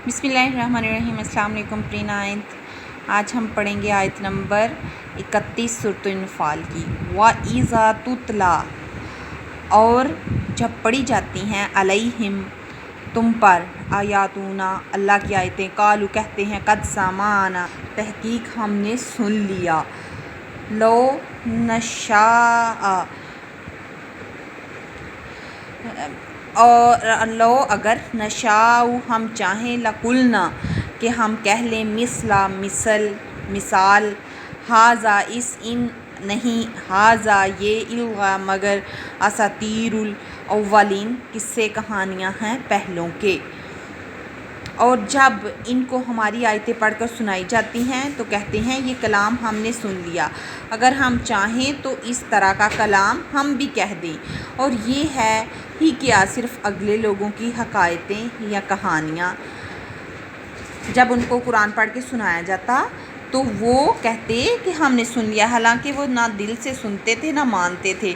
بسم اللہ الرحمن الرحیم۔ السلام علیکم پری نائنتھ۔ آج ہم پڑھیں گے آیت نمبر 31 سورۃ الانفال کی۔ وَإِذَا تُتْلَىٰ، اور جب پڑھی جاتی ہیں علیہم تم پر آیاتنا اللہ کی آیتیں، قالوا کہتے ہیں قد سمعنا تحقیق ہم نے سن لیا، لو نشاء اور لو اگر نشاء ہم چاہیں، لقلنا کہ ہم کہہ لیں، مثال ھذا اس ان نہیں، ھذا یہ الغا مگر اساطیر الاولین قصے کہانیاں ہیں پہلوں کے۔ اور جب ان کو ہماری آیتیں پڑھ کر سنائی جاتی ہیں تو کہتے ہیں یہ کلام ہم نے سن لیا، اگر ہم چاہیں تو اس طرح کا کلام ہم بھی کہہ دیں، اور یہ ہے ہی کیا صرف اگلے لوگوں کی حکایتیں یا کہانیاں۔ جب ان کو قرآن پڑھ کے سنایا جاتا تو وہ کہتے کہ ہم نے سن لیا، حالانکہ وہ نہ دل سے سنتے تھے نہ مانتے تھے،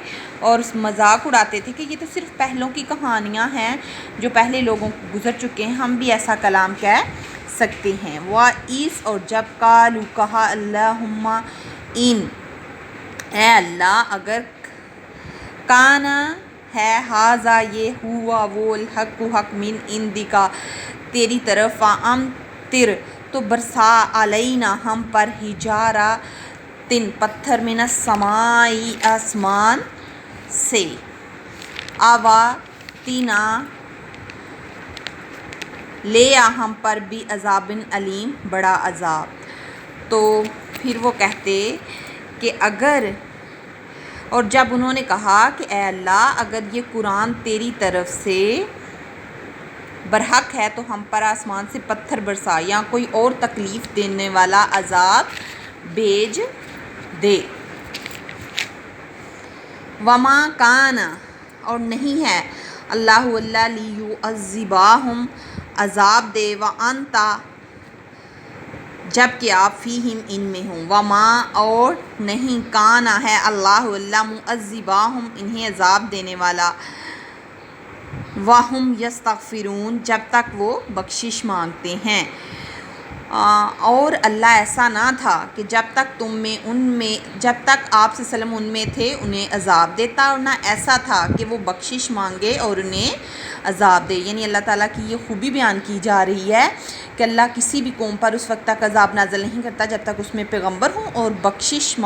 اور مذاق اڑاتے تھے کہ یہ تو صرف پہلوں کی کہانیاں ہیں جو پہلے لوگوں گزر چکے ہیں، ہم بھی ایسا کلام کہہ سکتے ہیں۔ وَإِذْ اور جب قالوا کہا، اللہم ان اے اللہ اگر کانا ہے، ھذا یہ ہوا وہ الحق حق من عندک تیری طرف، فامطر تو برسا علینا ہم پر، حجارۃ پتھر، من السماء آسمان سے، اواتینا لے آ ہم پر، بھی عذاب علیم بڑا عذاب۔ تو پھر وہ کہتے کہ اگر، اور جب انہوں نے کہا کہ اے اللہ اگر یہ قرآن تیری طرف سے برحق ہے تو ہم پر آسمان سے پتھر برسا یا کوئی اور تکلیف دینے والا عذاب بھیج دے۔ وما کان اور نہیں ہے اللہ لیعذبہم عذاب دے، وانت جب کہ آپ فیہم ان میں ہوں، وما اور نہیں کانا ہے اللہ معذبہم انہیں عذاب دینے والا، وہم یستغفرون جب تک وہ بخشش مانگتے ہیں۔ اور اللہ ایسا نہ تھا کہ جب تک آپ صلی اللہ علیہ وسلم ان میں تھے انہیں عذاب دیتا، اور نہ ایسا تھا کہ وہ بخشش مانگے اور انہیں عذاب دے۔ یعنی اللہ تعالیٰ کی یہ خوبی بیان کی جا رہی ہے کہ اللہ کسی بھی قوم پر اس وقت تک عذاب نازل نہیں کرتا جب تک اس میں پیغمبر ہوں اور بخشش